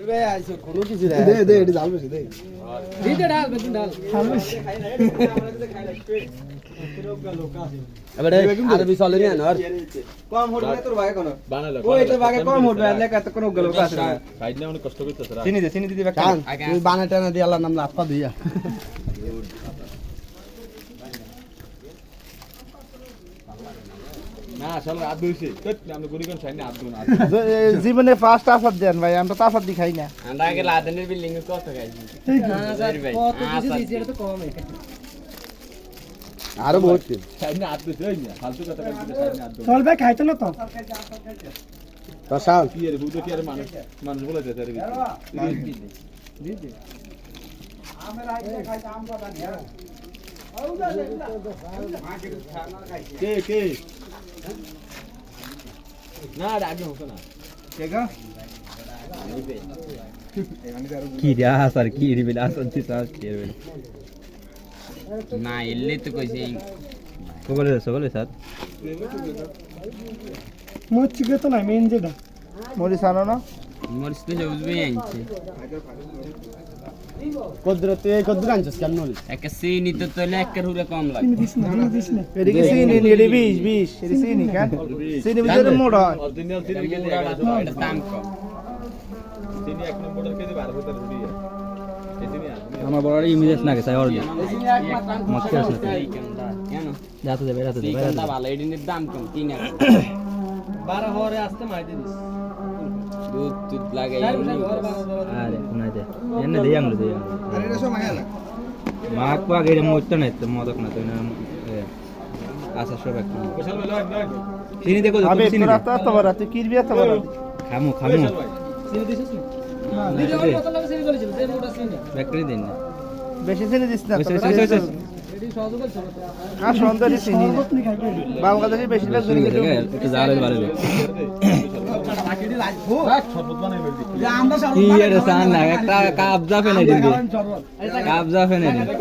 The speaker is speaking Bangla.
রে আইছো কোনো কিছু রে দে দে এটা জাল বেশি দে দিতে ডাল বেগুন ডাল এবারে আরবি চলে না আর কম হড়বে তোর ভাগে কোন বানালো ওই তোর ভাগে কম হড়বে লেখা তো কোনো গেল কাছে না সাইড না অনেক কষ্ট করতেছ রা চিনি দিতে কান তুই বানাটা না দিয়ে আল্লাহর নাম লাফা দিয়া না চল রাত হইছে আমরা গরিগন সাইড না আদু না জীবনে ফার্স্ট আসাদ দেন ভাই আমরা তো আসাদ দি খাই না আমরা আগে লাদেনের বিল্ডিং এ কত খাইছি কত কিছু দিছি এটা তো কম আরো বহুত সাইড না আদু দেই না ফালতু কথা কইতে সাইড না আদু চল ভাই খাইতো না তো প্রশান্ত কি এর বুঝো কি আর মানুষ মানুষ বলে দেয় রে দিদি আমরা আগে খাইতাম আম কথা নিয়া কে না আগে হতো না কি রে স্যার কি রে বিলা সত্যি স্যার কি রে না এলে তো কইছে সকলে স্যার মরছি গে তো না মেন যেটা মরিস আনো না মরিস তো বুঝবে আনছে কদ্রত এই কদ্র আনছস কেন মরিস একটা সিনি তো তোলে একের হুরে কম লাগে এদিকে সিনি নিয়ে 20 এদিকে সিনি কেন সিনি ভিতরে মোড় হয় অরিজিনাল তিন কেজি এটা দাম কম তিনি এক নম্বরের কেজি 12 হাজার রুপি আমার বড় ইমিডিয়েট না গেছে আর মক্কা আছে কেন যাতে দেবে এই কোনটা ভালো এডিনের দাম কম 3000 12 হরে আসতে মাই দিস দুধ দুধ লাগাই আরে নাই দে এনে দেই আংলো আরে এটা সময় হলো মাক পাগে রে মোটটা নাই তো মদক না তো না আশা সব এক কুশল ভাই লয় চিনি দেখো আবে চিনি তোরা তো এত বড় তুই কিরবি এত বড় খামু সিনি দিছিস না দিদি আমার কত লাগে সিনি করেছিল যে মোটা সিনি ব্যাকরি দেন না বেশি সিনি দিস না ওই এডি সহজ করছ আর সুন্দরী সিনি বাংলাদেশে বেশিরভাগ সিনি একটু জালে বাড়বে শরবত বানাই বলদি কি এর সান না একটা কাবজা ফেনে দিবি কাবজা ফেনে দিবি